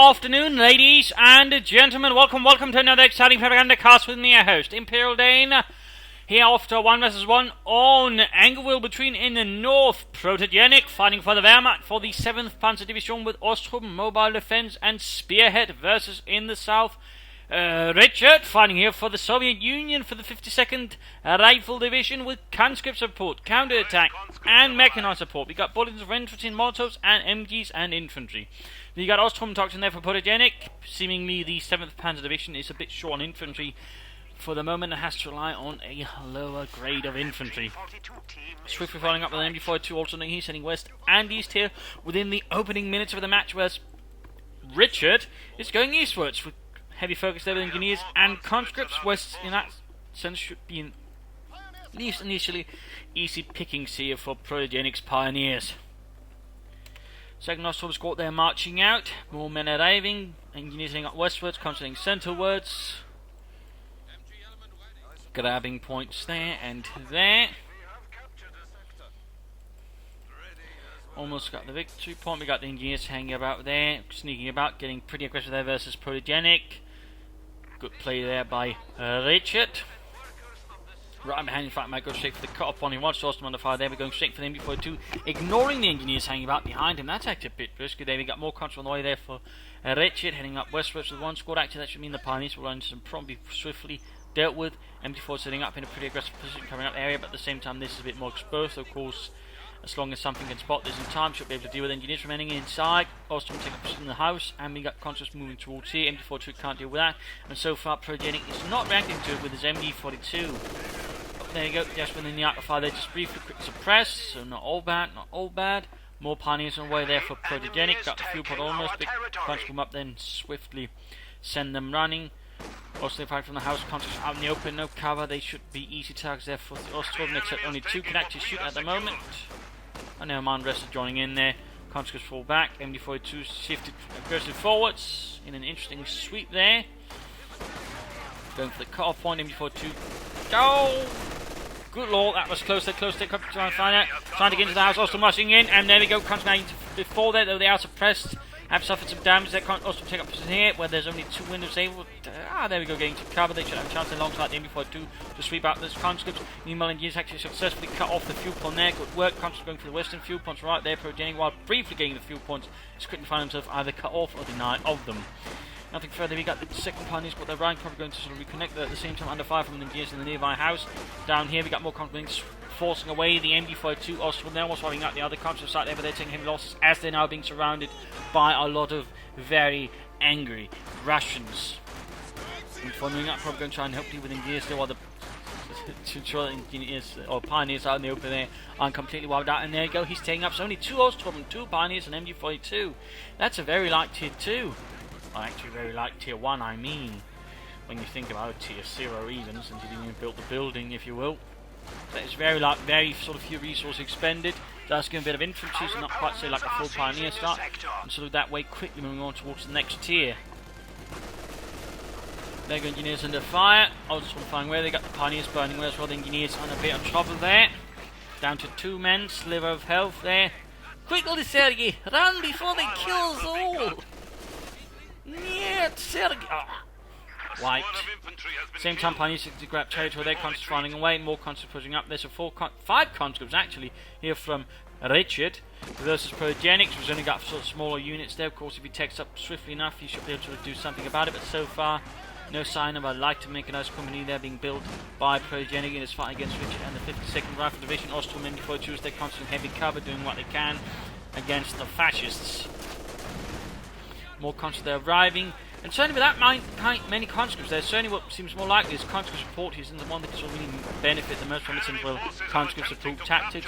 afternoon, ladies and gentlemen. Welcome to another exciting Propagandacast with me, your host, Imperial Dane. Here after 1 vs 1 on Angerville between in the north, Protegenic fighting for the Wehrmacht for the 7th Panzer Division with Ostrom, Mobile Defense and Spearhead versus in the south, Richard fighting here for the Soviet Union for the 52nd Rifle Division with conscript support, counter-attack and mechanized support. We got bulletins of infantry and Molotovs and MGs and infantry. You got Ostrom talks in there for Protegenic. Seemingly the 7th Panzer Division is a bit short on infantry for the moment and has to rely on a lower grade of infantry. Swiftly following up with an MD-42 alternating he's heading west and east here within the opening minutes of the match, whereas Richard is going eastwards with heavy focus there with engineers and conscripts. West in that sense should be in at least initially easy pickings here for Protegenic's pioneers. Second Ostrom squad there marching out, more men arriving, engineers heading up westwards, concentrating centrewards, grabbing points there and there. Almost got the victory point. We got the engineers hanging about there, sneaking about, getting pretty aggressive there versus Protegenic. Good play there by Richard. Right behind, in fact, might go straight for the cut-off point. He wants Ostrom on the fire there. We're going straight for the MD-42, ignoring the engineers hanging about behind him. That's actually a bit risky there. We got more control on the way there for Richard, heading up westwards with one squad. Actually, that should mean the pioneers will run some probably swiftly dealt with. MD-4 setting up in a pretty aggressive position coming up the area, but at the same time, this is a bit more exposed. Of course, as long as something can spot this in time, should be able to deal with engineers remaining inside. Ostrom taking up in the house, and we got conscious moving towards here. MD-42 can't deal with that, and so far Protegenic is not reacting to it with his MD-42. But there you go, just within the arc of fire, they just briefly quick suppress, so not all bad. More pioneers on the way there for Protegenic. Got the fuel pod almost, big punch them up, then swiftly send them running. Also, they fight from the house, conscious out in the open, no cover. They should be easy targets there for the Ostrom, except only two can actually shoot at the moment. And now Man Rest is joining in there. Conscripts fall back. MD-42 shifted aggressive forwards in an interesting sweep there. Going for the cut-off point. MD-42. Go! Good lord, that was close. They're close. They're trying to find out. Trying to get into the house. Ostrom rushing in. And there we go. Conscripts before that, though they are suppressed. Have suffered some damage. They can't also take up position here where there's only two windows able. There we go, getting to cover. They should have a chance alongside the MD-42 to sweep out those conscripts. Meanwhile, engineers actually successfully cut off the fuel point there. Good work. Conscripts going for the western fuel points right there. Protegenic, while briefly getting the fuel points, is quickly find himself either cut off or denied of them. Nothing further. We got the second pioneers, but they're right, probably going to sort of reconnect at the same time under fire from the engineers in the nearby house. Down here, we got more conscripts forcing away the MD-42. Ostrom now was fighting out the other conscript side there, but they're taking heavy losses as they're now being surrounded by a lot of very angry Russians. And following up, probably going to try and help you with engineers still, while the to ensure that engineers or pioneers out in the open there aren't completely wiped out. And there you go, he's taking up so only two Ostrom and two pioneers and MD-42. That's a very light tier 2. Well, actually very light tier 1, I mean, when you think about tier 0 even, since you didn't even build the building, if you will. So it's very light, very sort of few resources expended. Does give a bit of infantry, so not quite say like a full pioneer start. And sort of that way quickly moving on towards the next tier. There go engineers under fire. Ostrom firing where they got the pioneers burning where as well. The engineers on a bit of trouble there. Down to 2 men, sliver of health there. Quickly, Sergei, run before they kill us all! Niet, Sergei! Wiped. Same time, pioneers to grab territory. They're conscripts running away. More conscripts pushing up. There's 5 conscripts actually here from Richard versus Protegenic, who's only got sort of smaller units there. Of course, if he takes up swiftly enough, he should be able to do something about it. But so far, no sign of a light to mechanized company there being built by Protegenic in his fight against Richard and the 52nd Rifle Division. Ostrom MD-42s, they're constantly heavy cover, doing what they can against the fascists. More conscripts they're arriving. And certainly with that many conscripts, there's certainly what seems more likely is conscript support. He's the one that can really benefit the most from it, well, conscript support tactics.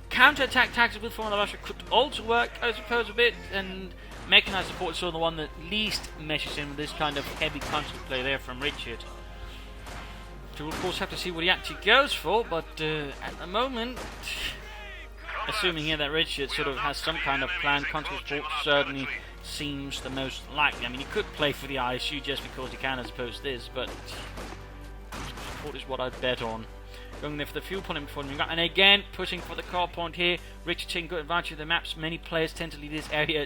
Counter-attack tactics with Foreign Russia could also work, I suppose, a bit, and mechanized support is sort of the one that least meshes in with this kind of heavy conscript play there from Richard. So we'll of course have to see what he actually goes for, but at the moment, assuming here that Richard sort of has some kind of plan, conscript support certainly seems the most likely. I mean, he could play for the ISU just because he can, as opposed to this, but support is what I'd bet on. Going there for the fuel point before moving up, and again pushing for the car point here. Richard taking good advantage of the maps. Many players tend to leave this area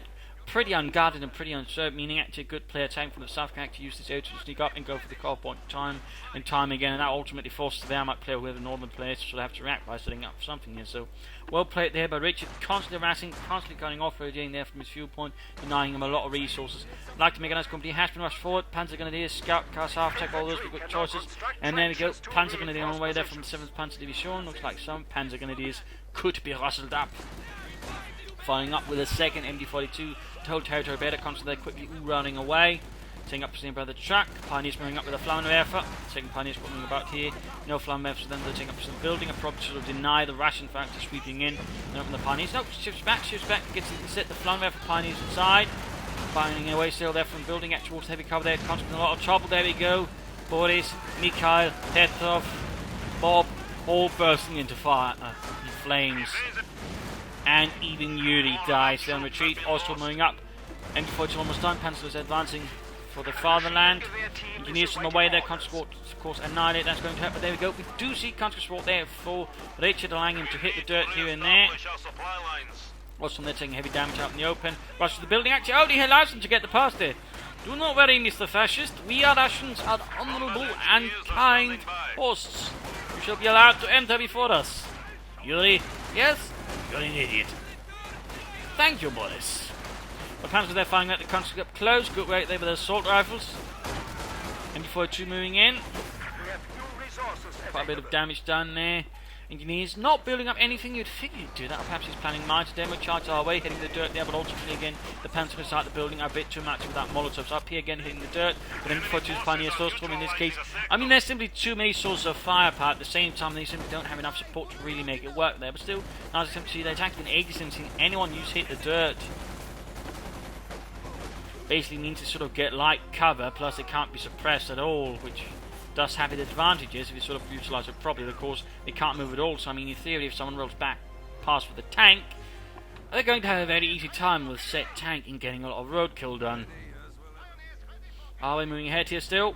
pretty unguarded and pretty uncertain, meaning actually a good player tank from the south can actually use this area to sneak up and go for the core point time and time again, and that ultimately forces the Wehrmacht player with the northern players to sort of have to react by setting up something here. So well played there by Richard, constantly harassing, constantly cutting off Protegenic there from his fuel point, denying him a lot of resources. I'd like to make a nice company, has been rushed forward, Panzer Grenadiers, Scout, Cast, Half Tech, all those good choices, and there we go, Panzer Grenadier on the way there from the 7th Panzer Division. Looks like some Panzer Grenadiers could be rustled up. Following up with a second MD-42 to hold territory better, constantly they're quickly running away. Taking up the by the truck, Pioneers moving up with a Flammenwerfer. Second Pioneers coming about here. No Flammenwerfers for them, they're taking up some building. A probably sort of deny the Russian factor sweeping in. And open the Pioneers. No, shifts back, gets set the Flammenwerfer Pioneers inside. Finding away still there from building actually towards heavy cover there. Constantly a lot of trouble. There we go. Boris, Mikhail, Petrov, Bob, all bursting into fire, in flames. And even Yuri dies. They're on retreat. Austria moving up. MD-42 almost done. Panzer is advancing for the fatherland. Engineers on the way there. Conscript, of course, annihilate. That's going to happen. There we go. We do see conscript there for Richard, allowing him to hit the dirt here and there. Austria there taking heavy damage out in the open. Rush to the building. Actually, only allows them to get the pass there. Do not worry, Mr. Fascist. We are Russians, are honourable and kind hosts. You shall be allowed to enter before us. Yuri, yes? You're an idiot. Thank you, Boris. The Panzers there firing at the country up close. Good work there with the assault rifles. MD-42 moving in. Quite a bit of damage done there. Engineers not building up anything you'd figure he'd do that. Or perhaps he's planning mines. Demo charge our way, hitting the dirt there, but ultimately again, the Panzers inside the building are a bit too much without Molotovs. Up here again, hitting the dirt. But MD-42's Pioneer Source-Storm in this case. I mean, there's simply too many sources of firepower. At the same time, they simply don't have enough support to really make it work there. But still, nice attempt to see the attack. Been ages since seen anyone use hit the dirt. Basically means to sort of get light cover, plus it can't be suppressed at all, which does have its advantages if you sort of utilise it properly. Of course, it can't move at all, so I mean, in theory, if someone rolls back past with a tank, they're going to have a very easy time with said tank in getting a lot of roadkill done. Are we moving ahead here still?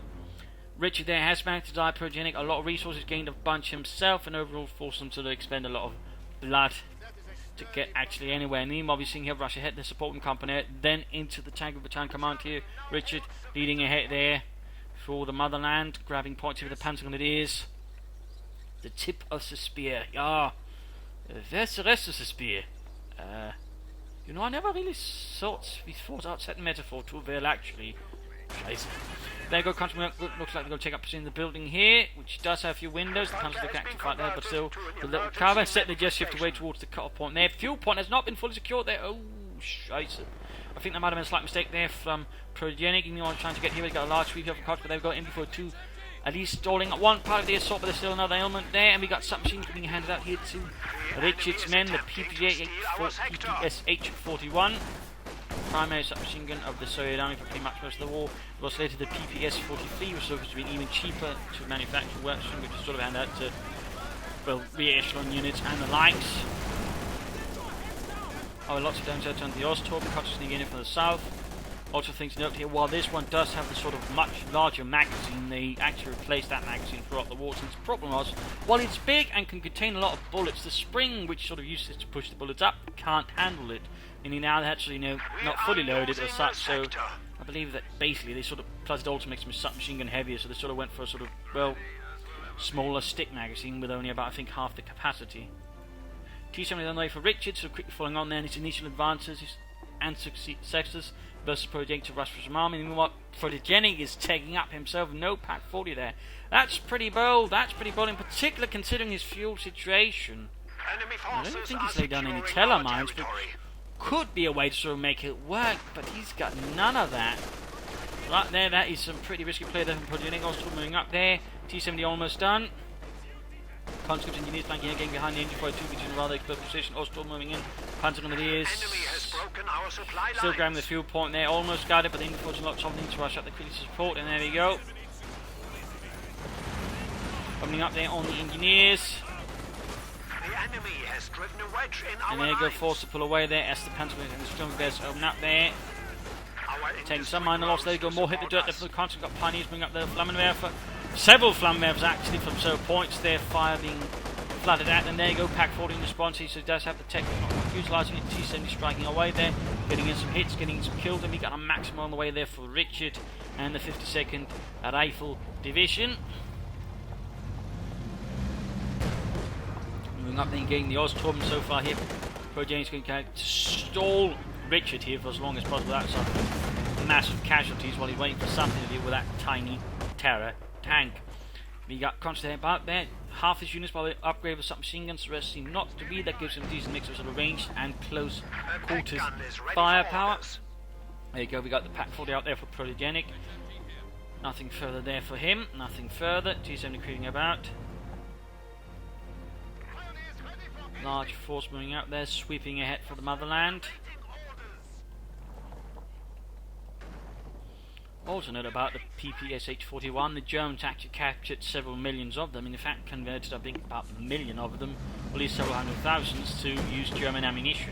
Richard there has managed to die Protegenic, a lot of resources gained a bunch himself, and overall forced them to expend a lot of blood to get actually anywhere. Meanwhile, we're seeing here Russia ahead, the supporting company, then into the tank of battalion command here. Richard leading ahead there for the motherland, grabbing points here with the Panzer Grenadiers. The tip of the spear. Yeah. Where's the rest of the spear? You know, I never really thought out certain metaphor too well, actually. Scheiße. There you go, country looks like they're going to take up position in the building here, which does have a few windows. The Panzers look active right there, but still, the little cover. Set they just shift away towards the cut-off point there. Fuel point has not been fully secured there. Oh, scheiße. I think that might have been a slight mistake there from Protegenic. You know, trying to get here. He's got a large sweep here for Coh2, but they've got MD-42 at least stalling at one part of the assault, but there's still another element there, and we got submachines being handed out here to Richard's men, the PPS-41. Primary submachine gun of the Soviet Army for pretty much most of the war. It was later the PPS-43, which was been even cheaper to manufacture works from, which is sort of handed out to, well, rear echelon units and the likes. Oh, lots of damage on the Osttorp, consciously in from the south. Also things to note here, while this one does have the sort of much larger magazine, they actually replaced that magazine throughout the war, since the problem was, while it's big and can contain a lot of bullets, the spring which sort of uses to push the bullets up can't handle it. Meaning now they're actually, you know, not fully loaded as such, so I believe that basically they sort of, plus it also makes them submachine gun heavier, so they sort of went for a sort of, well, smaller stick magazine with only about, I think, half the capacity. T-70 on the way for Richard, so quickly following on there in his initial advances and successes versus Protegenic to rush for some army. And meanwhile, Protegenic is taking up himself, no Pack 40 there. That's pretty bold, in particular considering his fuel situation. I don't think he's laid down any teller mines, but could be a way to sort of make it work, but he's got none of that. Right there, that is some pretty risky play there from Protegenic. Also moving up there, T-70 almost done. Conscript engineers flanking again behind the MD-42, which is in a rather exposed position. Osttorp moving in. Panzer Grenadiers still grabbing the fuel point there. Almost got it, but the MD-42 not something to rush up the critical support, and there we go. Coming up there on the engineers. And there you go, forced to pull away there as the Panzer and the Strong Bears open up there. Taking some minor loss. There you go, more hit the dirt there from the Conscript. Got Pioneers bring up the Flammenwerfer. Several Flammenwerfers actually from so points there, fire being flooded at. And there you go, Pack 40 in response. So it does have the tech, not utilising it. T-70 striking away there. getting in some hits, getting some kills, and we got a maximum on the way there for Richard and the 52nd Rifle Division. Moving up then, getting the Ostrom so far here. Protegenic going to stall Richard here for as long as possible. That's some massive casualties while he's waiting for something to do with that tiny terror tank. We got constantly about there. Half his units by the upgrade with submachine guns, the rest seem not to be. That gives him a decent mix of sort of ranged and close quarters firepower. There you go, we got the Pack 40 out there for Protegenic. Nothing further there for him, nothing further. T-70 creeping about. Large force moving out there, sweeping ahead for the motherland. Also note about the PPSH-41, the Germans actually captured several millions of them, in fact converted I think about a million of them, or at least several hundred thousands, to use German ammunition.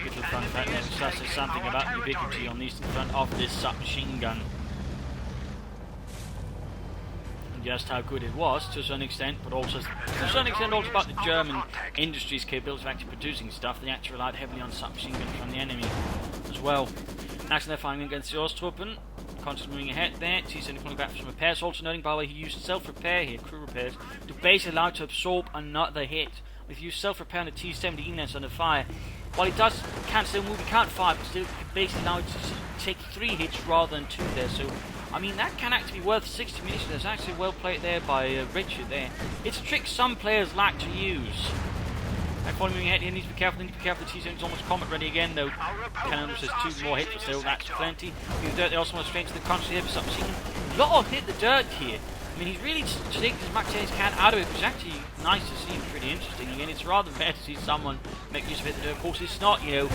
Little fun fact there, so that says something about the ubiquity on the eastern front of this submachine gun. And just how good it was to a certain extent, but also to a certain extent also about the German industry's capability of actually producing stuff. They actually relied heavily on submachine guns from the enemy as well. Next they're fighting against the Osttruppen. Constantly moving ahead there. T-70 pulling back for some repairs. Also noting, by the way, he used self-repair here, crew repairs, to basically allow it to absorb another hit. If you use self-repair on the T-70 even as under fire, while it does can't still move, it can't fire, but still it can basically allow it to take 3 hits rather than 2 there. So, I mean, that can actually be worth 60 munitions. That's actually well played there by Richard there. It's a trick some players like to use. And following ahead, he needs to be careful. The T-70 is almost combat ready again, though. Cannon says 2 more hits, but still, that's plenty. The dirt, they also want to straight to the country here for submachine. A lot of hit the dirt here. I mean, he's really taking as much as he can out of it, which is actually nice to see and pretty interesting. Again, it's rather rare to see someone make use of it. Of course, it's not, you know,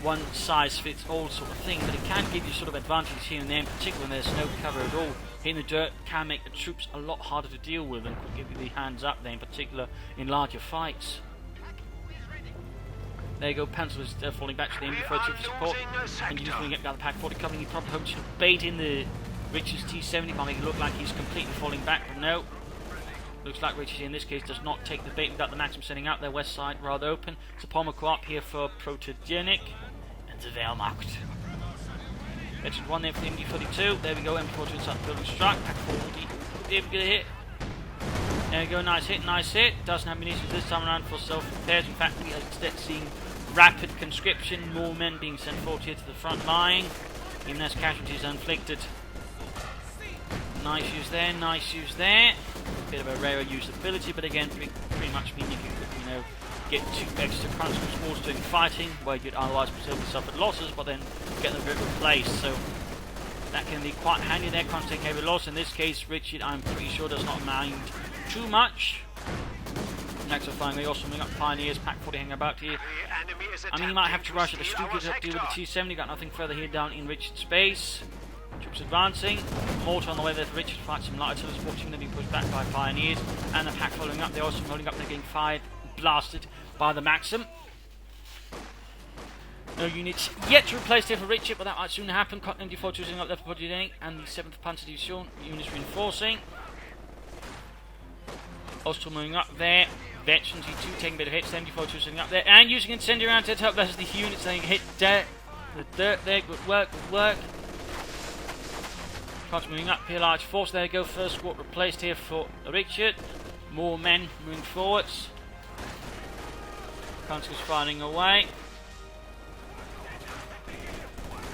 one size fits all sort of thing, but it can give you sort of advantages here and there, in particular when there's no cover at all. Hitting the dirt can make the troops a lot harder to deal with and could give you the hands up there, in particular in larger fights. There you go, Pencil is falling back to the MB-42 for support, and you just want to get down the Pack 40 covering. He probably hopes to bait in the Richard's T-70 by making it look like he's completely falling back, but no. Looks like Richard in this case does not take the bait. We've got the Maxim setting out their west side rather open. It's a Pomako up here for Protegenic and the Wehrmacht. Richard 1 there for the MB-42. There we go, MB-42 inside the building struck. Pack 40, there we get a hit. There we go, nice hit, nice hit. Doesn't have munitions this time around for self-repairs. In fact, we are instead seeing rapid conscription, more men being sent forward here to the front line, even as casualties are inflicted. Nice use there, nice use there. Bit of a rarer usability, but again, pretty much mean you could, you know, get 2 extra conscript wars doing fighting, where you'd otherwise potentially suffered losses, but then get them replaced. So that can be quite handy there. Can't take heavy loss. In this case, Richard, I'm pretty sure, does not mind too much. Next we're finally also moving up Pioneers, Pack 40 hanging about here. I mean, he might have to rush at the Stuka to deal with the T-70. Got nothing further here down in Richard's base. Troops advancing. Mortar on the way there for Richard. Fight some light artillery supporting them, being pushed back by Pioneers. And the Pack following up. They're also holding up. They're getting fired, blasted by the Maxim. No units yet to replace here for Richard, but that might soon happen. Cotton MD4 choosing up there for Protegenic, and the 7th Panzer Division units reinforcing. Also moving up there. Veterans E2 taking a bit of hits. 74 choosing up there, and using incendiary rounds to help versus the units saying hit the dirt there. Good work, good work. Cops moving up here, large force. There you go, first squad replaced here for Richard. More men moving forwards. Consuls firing away.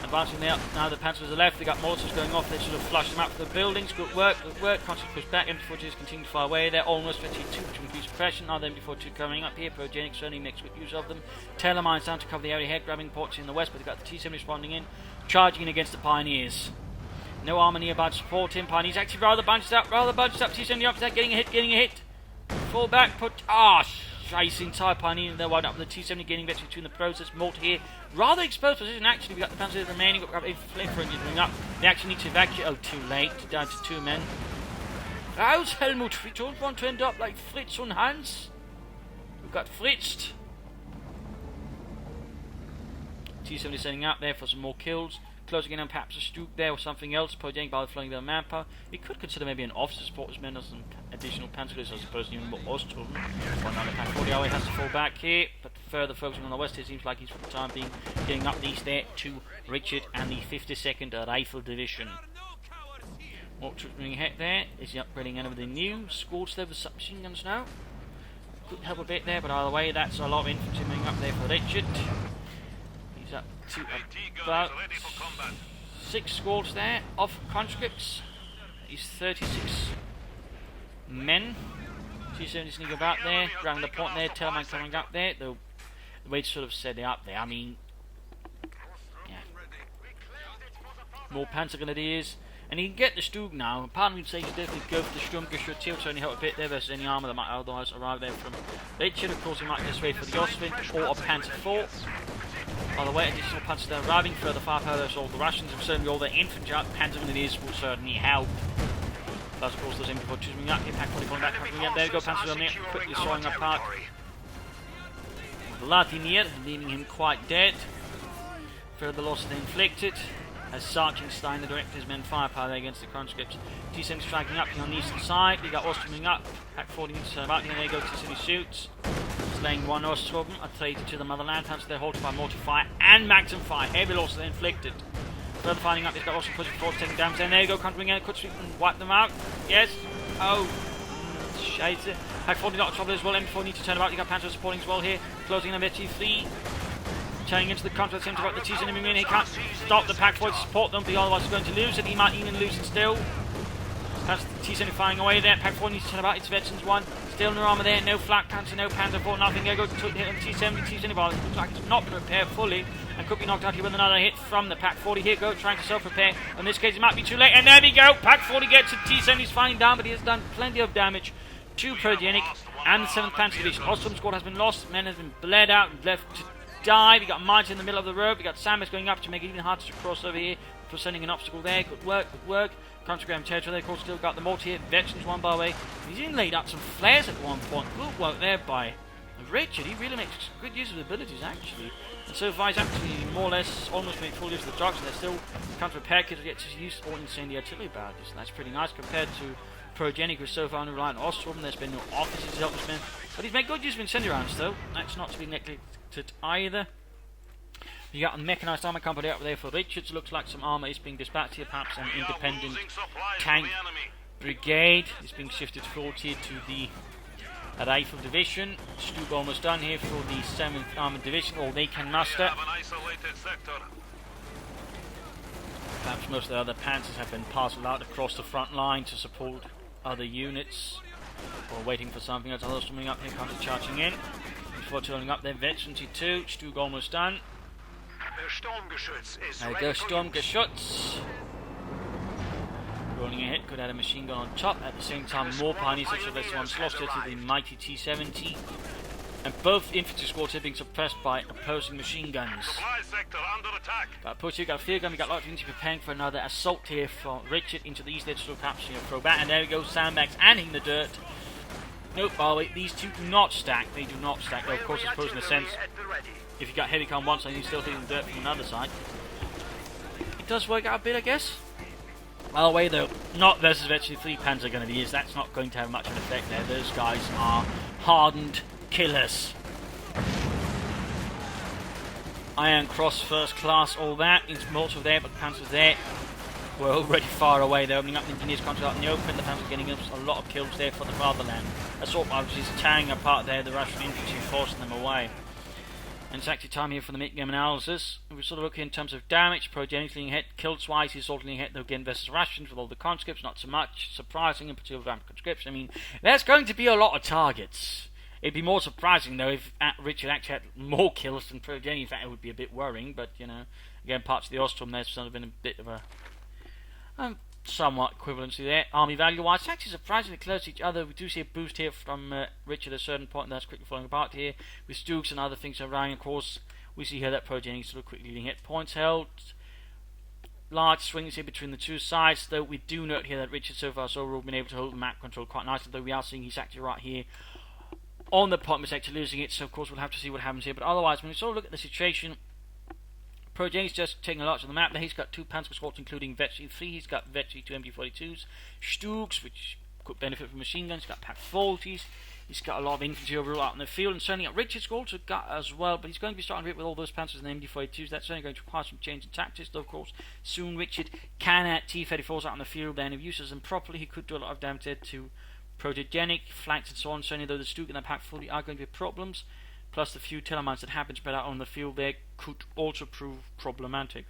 Advancing there, now the Panzers are left, they got mortars going off, they should have flushed them out for the buildings. Good work, good work. Consuls pushed back, MD-42s continue to fire away. They're almost 52 to increase suppression. Now the MD-42 coming up here, Protegenic certainly makes good use of them. Taylor mines down to cover the area ahead, grabbing ports in the west, but they've got the T-70 responding in, charging in against the Pioneers. No armor nearby to support him. Pioneers actually rather bunched up. T-70 up to that, getting a hit. Fall back, put. Scheiße, entire Pioneer. They're wide up with the T-70 gaining victory in the process. Mortar here. Rather exposed position, actually. We've got the Panzer remaining. We've got a flipper engine going up. They actually need to evacuate. Oh, too late. Down to 2 men. Raus, Helmut. We don't want to end up like Fritz and Hans. We've got fritzed. T-70 setting out there for some more kills. closing in on perhaps a Stug there or something else. Protegenic by flowing their manpower. We could consider maybe an officer support as men or some additional panzers, I suppose, even more Ostrom. One other Pack 40 always has to fall back here, but further focusing on the west, it seems like he's for the time being getting up east there to Richard and the 52nd Rifle Division. What troops moving ahead there? Is he upgrading any of the new Scorch there with submachine guns now? Could help a bit there, but either way, that's a lot of infantry moving up there for Richard. He's up to about 6 squads there of conscripts. He's 36 men. 270 sneaking about there, grabbing the point there, Tailman coming up there. The way to sort of set it up there, I mean, yeah. More Panzer Grenadiers. And he can get the Stug now. Part of me would say you should definitely go for the Sturmgeschütz to only help a bit there versus any armour that might otherwise arrive there from Richard. Of course, he might get this way for the Ostwind or a Panzer IV. By the way, additional Panzers are arriving, further firepower, there's all the Russians, and certainly all the infantry Panzer Grenadiers will certainly help. Plus, of course, those infantry choosing up here, Pack 40 pulling back, there we go, Panzers on there, quickly sawing apart Vladimir, leaving him quite dead. Further losses inflicted. As Sergeant Steiner directed his men firepower there against the conscripts. T-70 striking up here on the eastern side. We got Ostrom moving up. Pack 40 needs to turn about. There they go. T-70 shoots. Slaying one Ostrom. A traitor to the motherland. Hands they're halted by mortar fire and Maxim fire. Heavy losses inflicted. Further firing up. He's got Ostrom pushing forward, taking damage. And there you go. Countering in. Could sweep and wipe them out. Yes. Oh. Scheiße. Pack 40 not trouble as well. M4 needs to turn about. You got Panzer supporting as well here. Closing in on T3. Turning into the counter attempt about the T-70 moving in. He can't stop the Pack 40 to support them, but otherwise he's going to lose it. He might even lose it still. That's the T-70 firing away there. Pack 40 needs to turn about. It's Veterans 1. Still no armour there. No flak Panzer, no Panzer 4, nothing. There goes to hit on T-70. T-70 bar. Looks like it's not been repaired fully and could be knocked out here with another hit from the Pack 40. Here goes trying to self-repair. In this case, it might be too late. And there we go. Pack 40 gets it. T-70's finally down, but he has done plenty of damage to Protegenic and the 7th Panzer Division. Ostrom squad has been lost. Men have been bled out and left to die. We got mines in the middle of the road. We got Sandbags going up to make it even harder to cross over here. Presenting an obstacle there. Good work, good work. Country territory there. Of course, still got the mortar here. Veterans one by the way. He's even laid out some flares at one point. Good work there by Richard. He really makes good use of his abilities actually. And so far he's actually more or less almost made full use of the drugs. And they're still counter repair kits to get to use all incendiary artillery barrages. And that's pretty nice compared to Protegenic, who's so far only reliant on Ostrom. There's been no officers to help his men. But he's made good use of incendiary rounds though. That's not to be neglected either. You got a mechanised armour company up there for Richards. Looks like some armour is being dispatched here. Perhaps an independent tank brigade is being shifted forward here to the Rifle Division. Stug almost done here for the 7th Armoured Division. All they can muster. Perhaps most of the other panzers have been parcelled out across the front line to support other units. Or waiting for something else. Others coming up here, counter charging in. Before turning up their Veterans 2. Stug almost done. There we go, Sturmgeschütz. Rolling ahead, could add a machine gun on top. At the same time, more pioneers such as this one lost to the mighty T-70. And both infantry squads are being suppressed by opposing machine guns. Got a push here, got a field gun, we got a lot of infantry preparing for another assault here for Richard into the east edge to perhaps throw back. And there we go, Sandbags and in the dirt. Nope, by the way, these two do not stack. They do not stack. Though, of course, I suppose in a sense, if you got heavy on one side, you still hitting dirt from another side. It does work out a bit, I guess. By the way, though, not versus virtually 3 Panzer Grenadiers. That's not going to have much of an effect there. Those guys are hardened killers. Iron Cross, first class, all that. It's mortar there, but the Panzers there were already far away. They're opening up the engineers' contract out in the open. The Panzers getting a lot of kills there for the fatherland. Assault barges tearing apart there, the Russian infantry, forcing them away. And it's actually time here for the mid-game analysis. If we sort of look in terms of damage, Protegenic leading ahead, killed twice, he's sort of leading ahead though again versus Russians with all the conscripts, not so much. Surprising in particular with conscripts. I mean, there's going to be a lot of targets. It'd be more surprising though if Richard actually had more kills than Protegenic. In fact, it would be a bit worrying, but you know, again, parts of the Ostrom there's sort of been a bit of a somewhat equivalency there. Army value-wise, it's actually surprisingly close to each other. We do see a boost here from Richard at a certain point, and that's quickly falling apart here. With Stugs and other things around, of course, we see here that Protegenic sort of quickly leading hit points held. Large swings here between the two sides, though we do note here that Richard so far has overall been able to hold the map control quite nicely, though we are seeing he's actually right here on the point, actually losing it, so of course we'll have to see what happens here. But otherwise, when we sort of look at the situation, Protegenic just taking a lot of the map there. He's got 2 Panzer Squads, including Infantry 3. He's got Infantry 2 MG42s, Stugs, which could benefit from machine guns. He's got Pack 40s. He's got a lot of infantry overall out in the field, and certainly Richard's also got as well, but he's going to be starting a bit with all those Panzers and MG42s. That's certainly going to require some change in tactics, though of course soon Richard can add T-34s out in the field, then if he uses them properly he could do a lot of damage there to Protegenic, flanks and so on. Certainly though the Stug and the Pack 40 are going to be problems, plus the few Telemines that have been spread out on the field there could also prove problematic.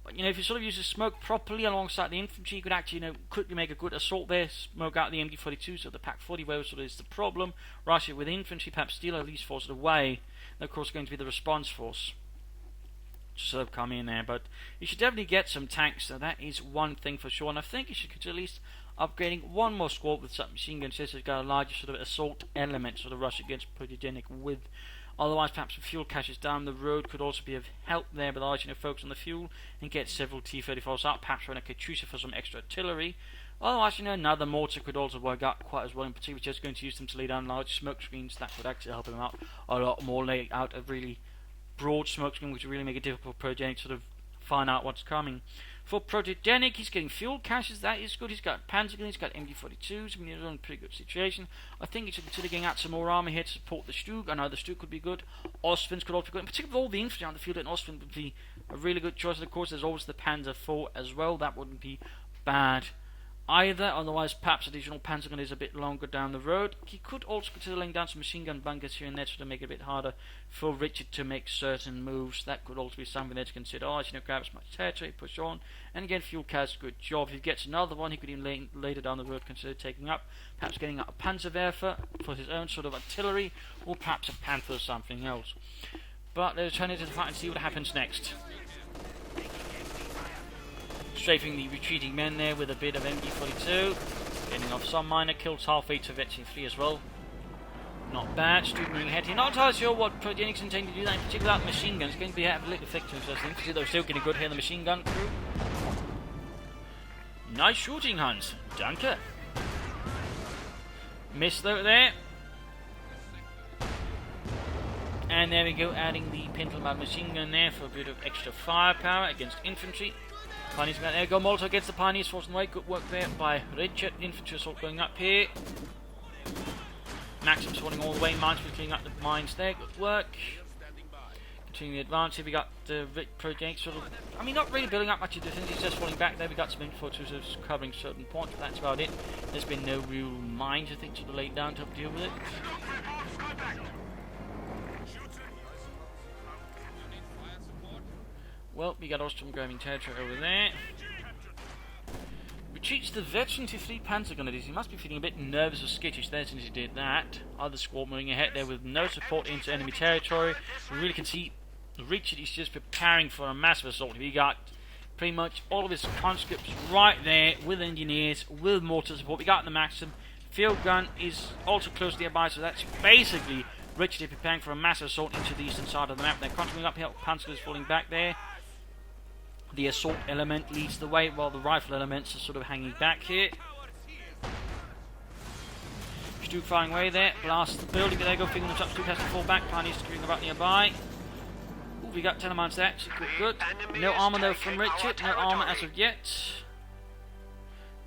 But if you sort of use the smoke properly alongside the infantry, you could actually, quickly make a good assault there, smoke out the MG42s or the Pack 40, where sort of is the problem, rush it with infantry, perhaps steal at least force it away. And of course going to be the response force to sort of come in there. But you should definitely get some tanks, so that is one thing for sure. And I think you should consider at least upgrading one more squad with some machine guns, so it's got a larger sort of assault element, sort of rush against Protegenic with. Otherwise, perhaps some fuel caches down the road could also be of help there, but otherwise, focus on the fuel and get several T-34s out, perhaps run a Coh2 for some extra artillery. Otherwise, another mortar could also work out quite as well, in particular, just going to use them to lay down large smoke screens. That would actually help him out a lot more, lay out a really broad smoke screen, which would really make it difficult for Protegenic to sort of find out what's coming. For Protegenic, he's getting fuel caches, that is good. He's got Panzer guns, he's got MG42s, he's in a pretty good situation. I think he should consider getting out some more armor here to support the Stug. I know the Stug could be good. Ostwinds could also be good. In particular, with all the infantry on the field, and Ostwind would be a really good choice. And of course, there's always the Panzer IV as well. That wouldn't be bad either. Otherwise, perhaps additional Panzer gun is a bit longer down the road. He could also consider laying down some machine gun bunkers here and there to make it a bit harder for Richard to make certain moves. That could also be something there to consider. Grab as much territory, push on, and again, fuel car's a good job. If he gets another one, he could even later down the road consider taking up, perhaps getting up a Panzerwerfer for his own sort of artillery, or perhaps a Panther or something else. But let's turn it to the fight and see what happens next. Strafing the retreating men there with a bit of MG42, getting off some minor kills, halfway to Veteran 3 as well. Not bad. Stug moving ahead here. Not entirely sure what Protegenic's intending to do that, in particular without machine guns. It's going to be a little effect to himself. The infantry though still getting good here in the machine gun crew. Nice shooting, Hans. Danke. Miss though there. And there we go, adding the Pintelman machine gun there for a bit of extra firepower against infantry. Pioneers, there we go, Molotov against the Pioneers, forcing away. Good work there by Richard. Infantry assault going up here. Maxim's holding all the way. Mines, cleaning up the mines there. Good work. Continuing the advance here. We got the Protegenic sort of, not really building up much of defense. He's just falling back there. We got some infantry covering certain points, but that's about it. There's been no real mines, I think, sort of laid down to help deal with it. Well, we got Ostrom grabbing territory over there. Retreats the Veteran to 3 Panzer Grenadiers. He must be feeling a bit nervous or skittish there since he did that. Other squad moving ahead there with no support into enemy territory. We really can see Richard is just preparing for a massive assault. We got pretty much all of his conscripts right there with engineers, with mortar support. We got the Maxim. Field gun is also close nearby, so that's basically Richard preparing for a massive assault into the eastern side of the map. They're continuing uphill. Panzer is falling back there. The assault element leads the way, while the rifle elements are sort of hanging back here. Stug firing away there, blast the building, there they go, fingering the top. Stug has to fall back, Pioneers securing about nearby. Ooh, we got Telemines there, actually good. No armor though from Richard, no armor as of yet.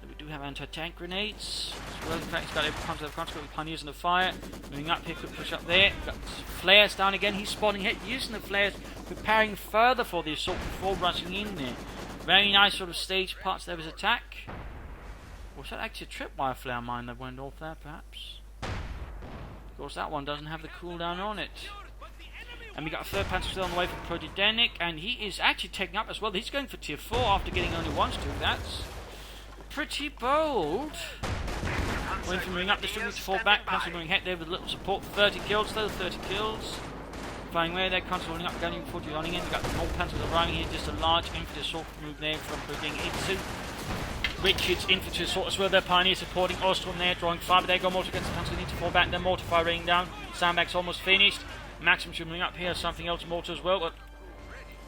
But we do have anti-tank grenades. Well, in fact, he's got every concept of conscript with Pioneers in the fire. Moving up here, quick push up there. Got flares down again, he's spawning hit, using the flares, preparing further for the assault before rushing in there. Very nice sort of stage parts there of his attack. Was that actually a tripwire flare mine that went off there, perhaps? Of course, that one doesn't have the cooldown on it. And we got a third Panzer still on the way for Protegenic, and he is actually taking up as well. He's going for tier 4 after getting only one Stug. That's pretty bold. Went from moving up the Stug to fall back. Panzer moving ahead there with little support. 30 kills though, 30 kills. Flying away there, Panzer holding up, gunning 40 running in. We've got the whole Panzer arriving here, just a large infantry assault move there from Protegenic into Richard's infantry assault as well. Their Pioneers supporting Ostrom there, drawing fire, but there go mortar against the Panzer. They need to fall back, then mortar fire raining down. Sandbags almost finished. Maxim should moving up here, something else mortar as well, but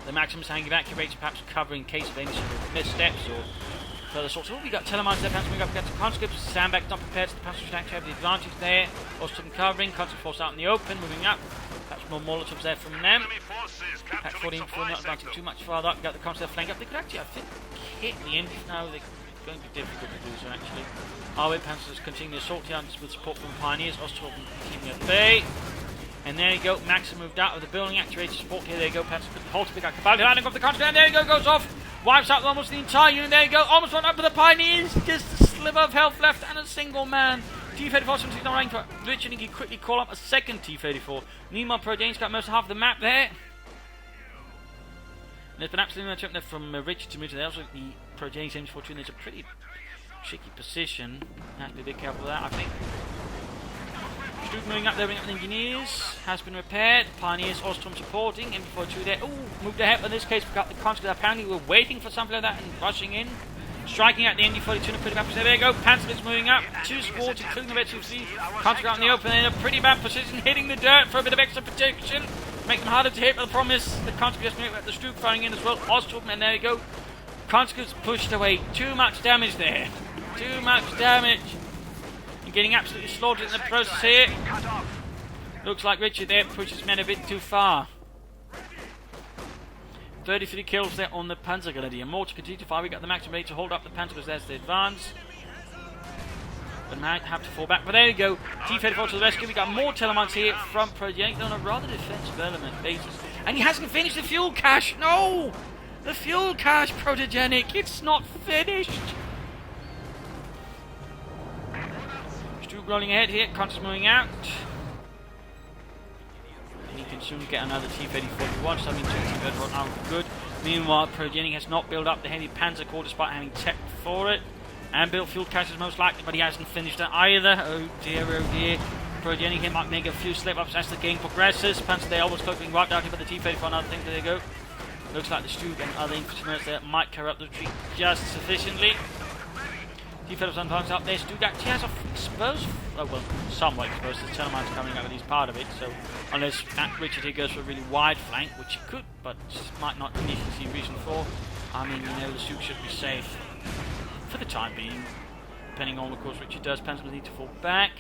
the Maxim's hanging back, curates perhaps cover in case of any sort of missteps or Further sorts. Oh, we got Telemines there, Panzer moving up against the conscripts. Sandbag's not prepared, so the Panzer should actually have the advantage there. Ostrom covering, conscript force out in the open, moving up. Perhaps more Molotovs there from them. Pack 14 before not advancing too much farther up. We got the conscript flank up. They could actually, I think, hit the end. No, they're going to be difficult to do so actually. Our way Panzers continue the assault here with support from Pioneers. Ostrom keeping at bay. And there you go, Max has moved out of the building, activated support here, there you go, Panzer could hold to pick up the battle, landing off the conscript, and there you go, goes off, wipes out almost the entire unit, there you go, almost went up with the Pioneers, just a sliver of health left, and a single man. T-34 seems to be not ranking for Richard, he can quickly call up a second T-34. Meanwhile, Protegenic got most of half of the map there. And there's been absolutely no attempt there from Richard to move to the also the Protegenic aims for two, and there's a pretty tricky position, have to be a bit careful with that, I think. Stroop moving up there, bringing up the engineers, has been repaired, Pioneers, Ostrom supporting, MB42 there, ooh, moved ahead, but in this case we got the conscript, apparently we were waiting for something like that and rushing in, striking out the MB42 in a pretty bad position, there you go, Panzer's moving up, two squads including the Red 2C, conscript out in the open, in a pretty bad position, hitting the dirt for a bit of extra protection, make them harder to hit, but I promise, the conscript just moving up, the Stroop firing in as well, Ostrom, and there you go, conscript's pushed away, too much damage there, too much damage. Getting absolutely slaughtered in the process here. Looks like Richard there pushes men a bit too far. 33 kills there on the Panzer Grenadier. More to continue to fire. We got the maximum ready to hold up the Panzer because there's the advance. But might have to fall back. But there you go. T-34 to the rescue. We got more Telemines here from Protegenic on a rather defensive element basis. And he hasn't finished the fuel cache. No! The fuel cache, Protegenic. It's not finished. Rolling ahead here, Constant moving out. And he can soon get another T-3041, so I mean 2 T-3041 are good. Meanwhile, Protegenic has not built up the heavy Panzer Corps despite having tech for it. And built fuel caches most likely, but he hasn't finished it either. Oh dear, oh dear. Protegenic here might make a few slip-ups as the game progresses. Panzer they almost close being wiped out here, but the T-34 another thing, there they go. Looks like the Stroop and other infantry there might carry up the retreat just sufficiently. T-34 advance up there. Stroop actually has a exposed, oh well, somewhat exposed. The Telemines coming out of he's part of it, so unless Richard here goes for a really wide flank, which he could, but might not initially see reason for. I mean, you know, the Stroop should be safe for the time being. Depending on, of course, Richard does. Panzer will need to fall back.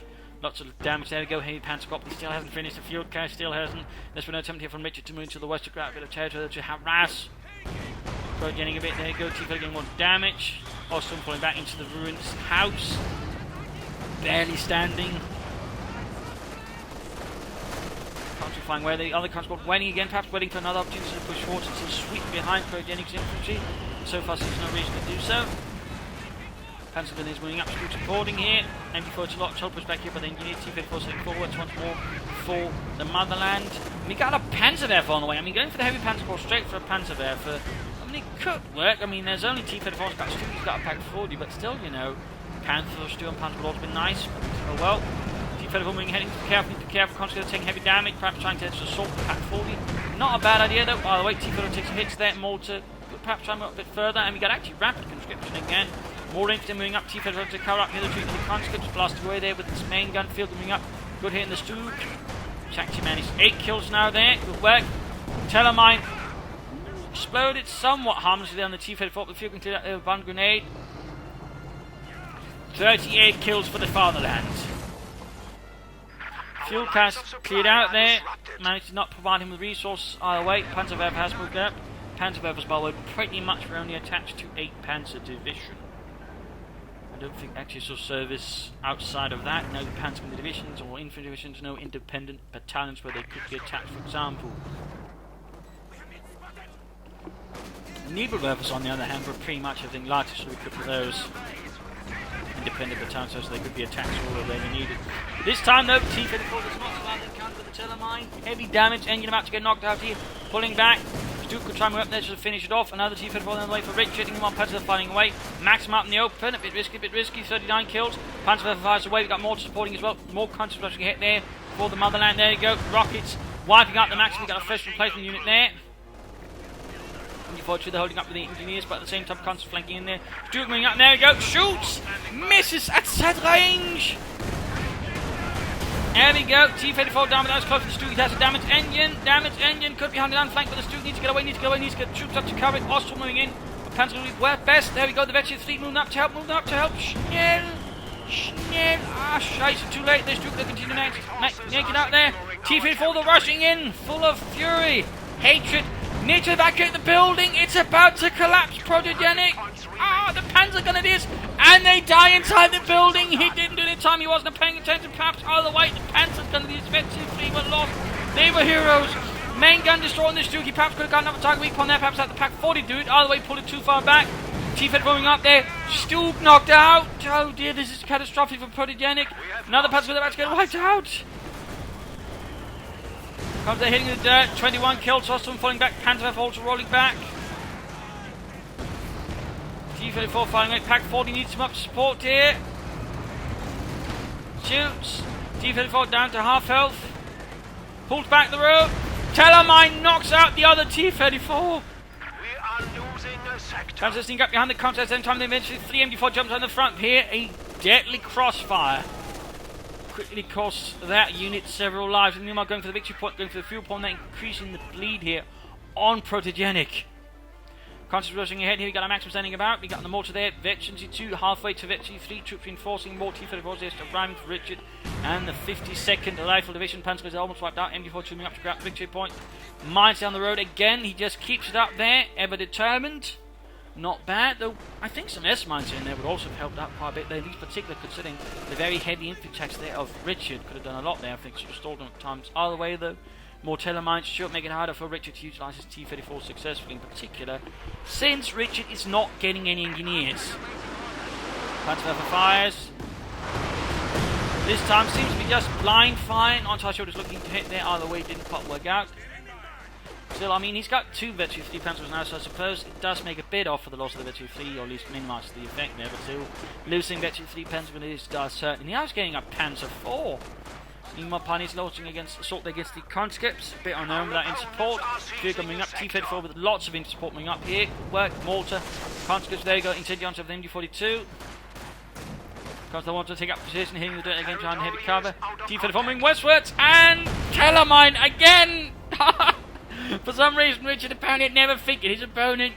Lots of damage. There we go. Heavy Panzer Corps. He still hasn't finished. The field cache still hasn't. There's been no attempt here from Richard to move to the west to grab a bit of territory to harass. Getting a bit. There you go. T-34 getting more damage. Ostrom falling back into the ruins house. Barely standing. Conscript flying where the other conscript waiting again, perhaps waiting for another opportunity to push forward until sweep behind Protegenic's infantry. So far, there's no reason to do so. Panzer is moving up, Stroop supporting here. MB4 to lot, push back here, but the engineer T-34 sitting forwards once more for the motherland. We got a Panzerwerfer on the way. I mean, going for the heavy Panzer Corps straight for a Panzerwerfer. I mean, it could work. I mean, there's only T-34's got Stroop, he's got a pack 40, but still, you know, Panther, Stu and Panzer would also been nice. Oh well. T-34 moving ahead, be careful, constantly taking heavy damage, perhaps trying to assault the pack 40. Not a bad idea though. By the way, T-34 takes some hits there, more to perhaps try and go a bit further, and we got actually rapid conscription again. More infantry moving up, T-34 to cover up the other treatment of the conscripts, blasted away there with its main gun field moving up. Good hit in the Stroop. It's actually managed 8 kills now there. Good work. Telemine exploded somewhat harmlessly on the T-34, but the field can clear out there with one grenade. 38 kills for the fatherland. Fuel cache cleared out there. Managed to not provide him with resource either way. Panzerwerfer has moved up. Panzerwerfers, by the way, pretty much were only attached to 8 Panzer Division. I don't think actually saw service outside of that. No Panzer Divisions or Infantry Divisions, no independent battalions where they could be attached, for example. Nebelwerfers, on the other hand, were pretty much I think larger, so we could put those independent battalions so they could be attacked all of they needed. This time though, T-34 does not survive the encounter with the Telemine. Heavy damage, engine about to get knocked out here, pulling back. Stroop could try and move up there to finish it off. Another T-34 on the way for Richard, hitting him on Panzer fighting away. Maxim out in the open, a bit risky, 39 kills. Panzer fires away, we've got more supporting as well. More conscripts rushing hit there for the motherland. There you go, rockets wiping out the Maxim. We've got a fresh replacement unit there. Unfortunately, they're holding up with the engineers, but at the same time, conscripts flanking in there. Stroop moving up, there we go, shoots! Misses at set range! There we go, T-34 down, but that was close to the Stroop. He has a damaged engine, could be hunted down flank, but the Stroop needs to get away, needs to get troops up to cover it. Ostrom moving in, Panzer will be best. There we go. The Vetch 3 moving up to help. Schnell. Ah, scheiße, too late. This Duke, they continue naked out there. T-54, they're rushing in, full of fury, hatred. Need to evacuate the building. It's about to collapse. Protegenic. Ah, the Panzer gonna do this. And they die inside the building. He didn't do it in time. He wasn't paying attention. Perhaps all the way. The Panzer's gonna do this. Vetch 3 were lost. They were heroes. Main gun destroying this Duke. He perhaps could have got another target weak on there. Perhaps had the Pack 40 do it. All the way, pulled it too far back. T-Fed going up there. Stuke knocked out. Oh dear, this is catastrophic for Protegenic. Another Panzer about to get wiped out. Comes there hitting the dirt. 21 kills. Ostrom falling back. Panzer also rolling back. T-34 firing away. Pack 40 needs some up support here. Shoots. T-34 down to half health. Pulls back the rope. Telemine knocks out the other T-34. Panzer sneak up behind the counter at the same time. They eventually 3 MD4 jumps on the front here. A deadly crossfire quickly costs that unit several lives. And meanwhile, going for the victory point, going for the fuel point, they're increasing the bleed here on Protegenic. Constance rushing ahead here. We got a Maxim standing about. We got the mortar there. Vetch 2 halfway to Vetch 3. Troops reinforcing more T-34s there. Arriving for Richard. And the 52nd Rifle Division. Panzer is almost wiped out. MD4 zooming up to grab the victory point. Mines down the road again. He just keeps it up there. Ever determined. Not bad, though I think some S-mines in there would also have helped out quite a bit there, in particular considering the very heavy infantry attacks there of Richard. Could have done a lot there, I think, sort of stalled them at times. Either way, though, more telemines should make it harder for Richard to utilise his T-34 successfully, in particular, since Richard is not getting any engineers. Panzerwerfer fires. This time seems to be just blind fire. Not entirely sure what he's looking to hit there. Either way, didn't quite work out. Still, I mean, he's got 2 Vetch 3 Panzers now, so I suppose it does make a bit off for the loss of the Vetch 3, or at least minimise the effect there, but still, losing Vetch 3 Panzers with this does certainly. Now he's getting a Panzer 4. Meanwhile, Pioneer's launching assault against the conscripts, a bit unknown without in support. Fear coming up, T-34 with lots of in support coming up here. Work, mortar, conscripts, there you go, incendions of the MD42. Because they want to take up position, hitting the dirt again, behind heavy cover. T-34 moving westwards, and Telemine again! For some reason, Richard apparently had never figured his opponent,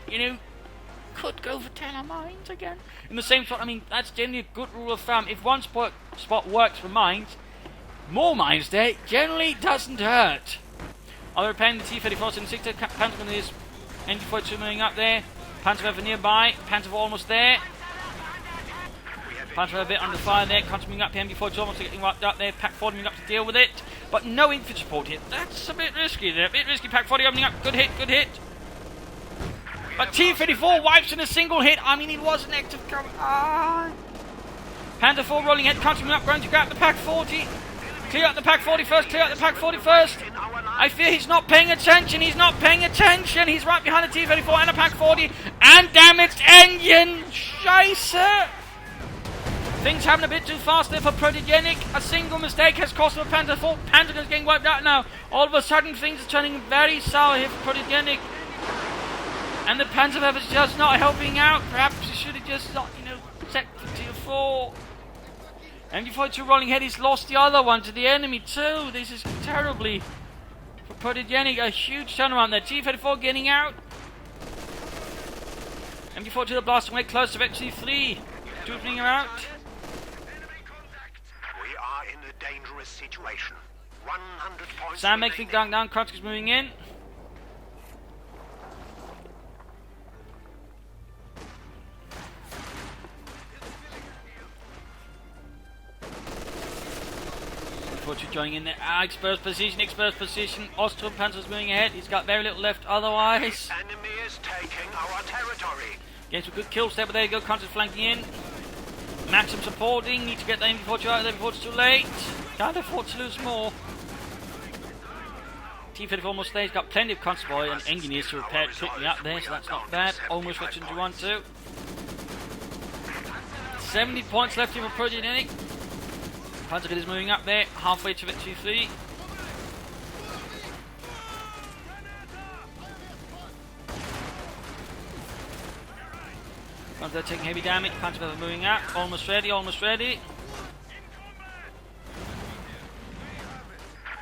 could go for telemines again. In the same spot, I mean, that's generally a good rule of thumb. If one spot works for mines, more mines there generally doesn't hurt. Other repairing the T-34 in 6 Panzer is MD42 moving up there. Panzerwerfer nearby. Panzer almost there. Panzer a bit under fire there. Coming up here. MD42 almost getting wiped up there. Pack 40 moving up to deal with it. But no infantry support here. That's a bit risky there. A bit risky. Pack 40 opening up. Good hit. Good hit. But T-34 wipes in a single hit. I mean, it was an active cover. Panzer 4 rolling head. Coming up. Going to grab the Pack 40. Clear out the Pack 40 first. Clear out the Pack 40 first. I fear he's not paying attention. He's not paying attention. He's right behind the T-34 and a Pack 40. And damaged engine. Scheiße. Things happen a bit too fast there for Protegenic. A single mistake has cost him a Panzer 4. Panzer is getting wiped out now. All of a sudden things are turning very sour here for Protegenic. And the Panzerwerfer is just not helping out. Perhaps he should have just not, set for tier 4. MD42 rolling head. He's lost the other one to the enemy too. This is terribly for Protegenic. A huge turnaround there. T-34 getting out. MD42 to the blasting way close to Vetch 3. Trooping her out. In a dangerous situation. 100 points. Sam makes big dunk down. Kronsk is moving in. Unfortunately, joining in there. Exposed position. Ostrom Panzer's moving ahead. He's got very little left otherwise. Enemy is taking our territory. Getting some good kills there, but there you go. Kronsk is flanking in. Maxim supporting, need to get the MD42 out of there before it's too late. Can't afford to lose more. T-34 almost there, he's got plenty of convoy and engineers to repair it quickly up there, so that's not bad. Almost reaching to 1-2. 70 points left here for Protegenic. Panzer is moving up there, halfway to Vetch 3. They're taking heavy damage. Panzer moving up. Almost ready. Almost ready.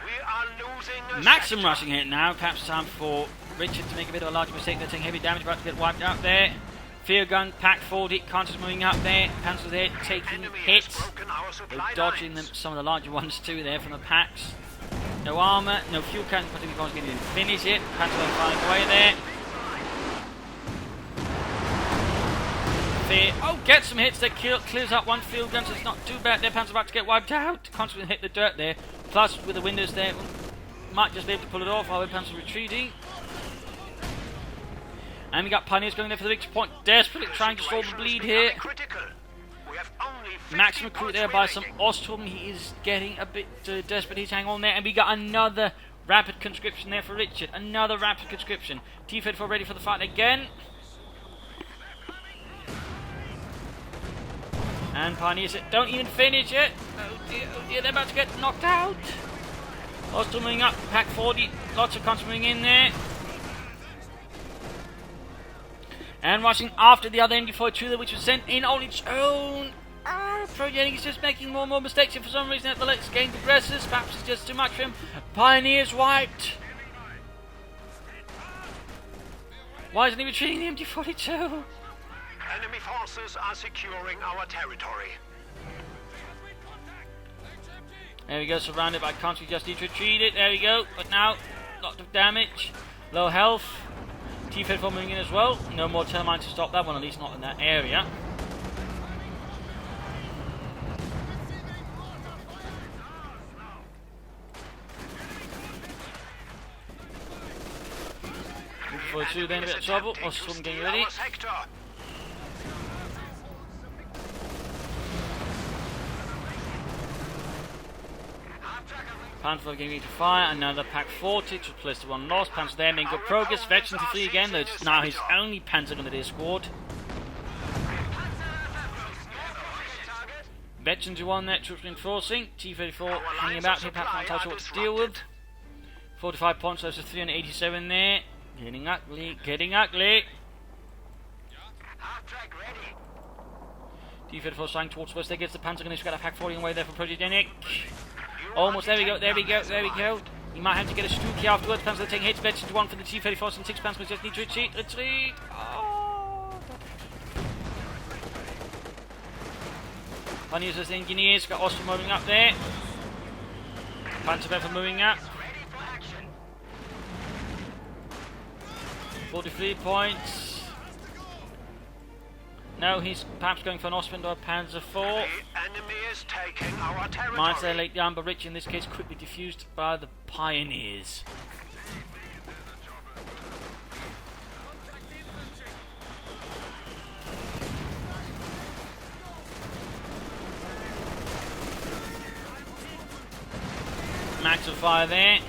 We are losing. Maxim rushing it now. Perhaps time for Richard to make a bit of a large mistake. They're taking heavy damage. About to get wiped out there. Field gun, pack 40, Panzers moving up there. Panzers there taking Enemy has hits. broken our They're supply dodging them, lines. some of the larger ones too there from the packs. No armour, no fuel cans, but Protegenic going to finish it. Panzer flying away there. Oh, get some hits that clears up one field gun, so it's not too bad. Their Panzer about to get wiped out. Constantly hit the dirt there. Plus, with the windows there, might just be able to pull it off while the Panzer retreating. And we got Pioneers going there for the victory point, desperately trying to stall the bleed here. Critical. We have only 50 Maximum recruit points there by some remaining. Ostrom. He is getting a bit desperate. He's hanging on there. And we got another rapid conscription there for Richard. Another rapid conscription. T-34 ready for the fight again. And Pioneers don't even finish it. Oh dear, they're about to get knocked out. Ostrom moving up, pack 40. Lots of cons moving in there. And rushing after the other MD-42 which was sent in on its own. Protegenic is just making more and more mistakes, and for some reason at the next game progresses. Perhaps it's just too much for him. Pioneers wiped. Why isn't he retreating the MD-42? Enemy forces are securing our territory. There we go, surrounded by cons. We just need to retreat it. There we go. But now, lot of damage. Low health. T-34 moving in as well. No more termites to stop that one, at least not in that area. MD-42 then a bit of trouble. Ostrom getting ready. Panzer getting ready to fire, another pack 40 to replace the one lost. Panzer there making good progress. Veteran to 3 again, though it's now his only Panzer gun that is squad. Veteran to 1 there, troops reinforcing. T-34 hanging about here, perhaps not entirely sure what to deal with. 45 points, so there's 387 there. Getting ugly, getting ugly. T-34 flying towards west, there gets the Panzer gun, he's got a pack 40 away there for Protegenic. Almost, there we go, there we go, there we go. He might have to get a Stuki afterwards. Panzer taking hits, Veteran to 1 for the T-34 and 6 Panzers just need to retreat, retreat. Oh. Pioneers as the engineers, got Ostrom moving up there. Panzer moving up. 43 points. No, he's perhaps going for an Ostrom or a Panzer 4. The enemy is taking our territory. Mines there laid down, but Rich in this case quickly diffused by the Pioneers. Max of fire there.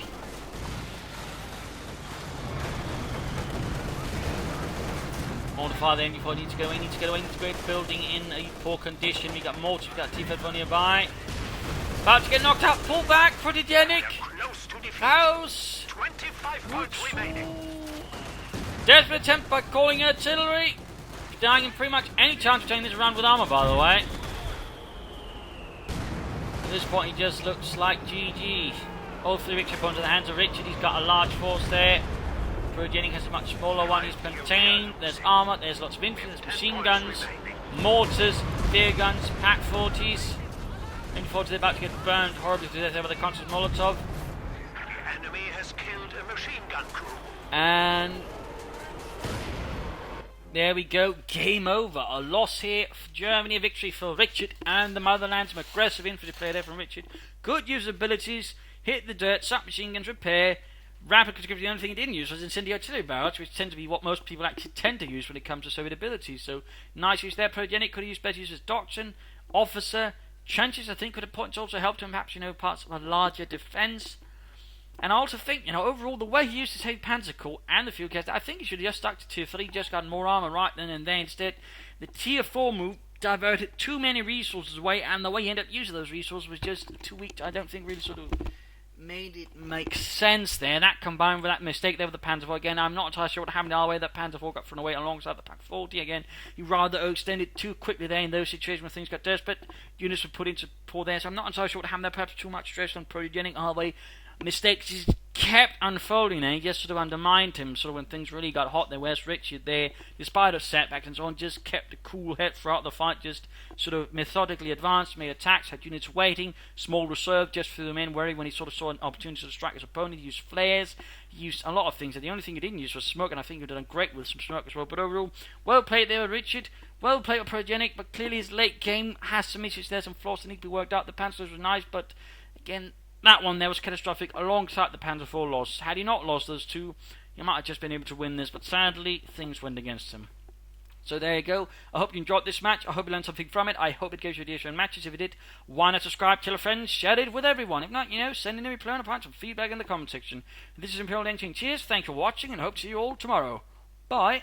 More to fire there, before needs to go in, needs to get away, needs to go into building in a poor condition. We got mortars, we got T-34 nearby. About to get knocked out, pull back, Protegenic. Close to defeat. House. 25 points remaining. Desperate attempt by calling artillery. Dying in pretty much any chance of taking this round with armor, by the way. At this point, he just looks like GG. All 3 victory points in the hands of Richard. He's got a large force there. Protegenic has a much smaller one. He's contained. There's armor. There's lots of infantry. There's machine guns, mortars, spear guns, pack 40s. MD-40s are about to get burned horribly to death over the constant Molotov. The enemy has killed a machine gun crew. And there we go, game over. A loss here for Germany, a victory for Richard and the motherland. Some aggressive infantry play there from Richard. Good use of abilities, hit the dirt, submachine guns, repair. Rapid conscription, the only thing he didn't use was incendiary artillery barrage, which tend to be what most people actually tend to use when it comes to Soviet abilities. So nice use there. Protegenic could have used better use as doctrine, officer, trenches. I think could have points also helped him, perhaps parts of a larger defence. And I also think, overall, the way he used his heavy Panzer Corps and the field cast, I think he should have just stuck to Tier 3, just gotten more armour right then and there. Instead, the Tier 4 move diverted too many resources away, and the way he ended up using those resources was just too weak. I don't think really sort of made it make sense there. That combined with that mistake there with the Panzer 4 again, I'm not entirely sure what happened our way. That Panzer 4 got thrown away alongside the Pack 40 again. He rather extended too quickly there in those situations when things got desperate. Units were put into support there, so I'm not entirely sure what happened there. Perhaps too much stress on Protegenic our way. Mistakes is kept unfolding there. He just sort of undermined him. Sort of when things really got hot there. Whereas Richard there, despite of setbacks and so on, just kept a cool head throughout the fight. Just sort of methodically advanced, made attacks, had units waiting, small reserve, just threw them in. Where when he sort of saw an opportunity to strike his opponent, he used flares. He used a lot of things. And the only thing he didn't use was smoke, and I think he did great with some smoke as well. But overall, well played there with Richard. Well played with Protegenic, but clearly his late game has some issues there, some flaws that need to be worked out. The Panzers were nice, but again, that one there was catastrophic alongside the Panzer IV loss. Had he not lost those two, he might have just been able to win this, but sadly, things went against him. So there you go. I hope you enjoyed this match. I hope you learned something from it. I hope it gives you ideas for matches. If it did, why not subscribe, tell a friend, share it with everyone. If not, send in every player and some feedback in the comment section. This is Imperial Engine. Cheers, thanks for watching, and hope to see you all tomorrow. Bye.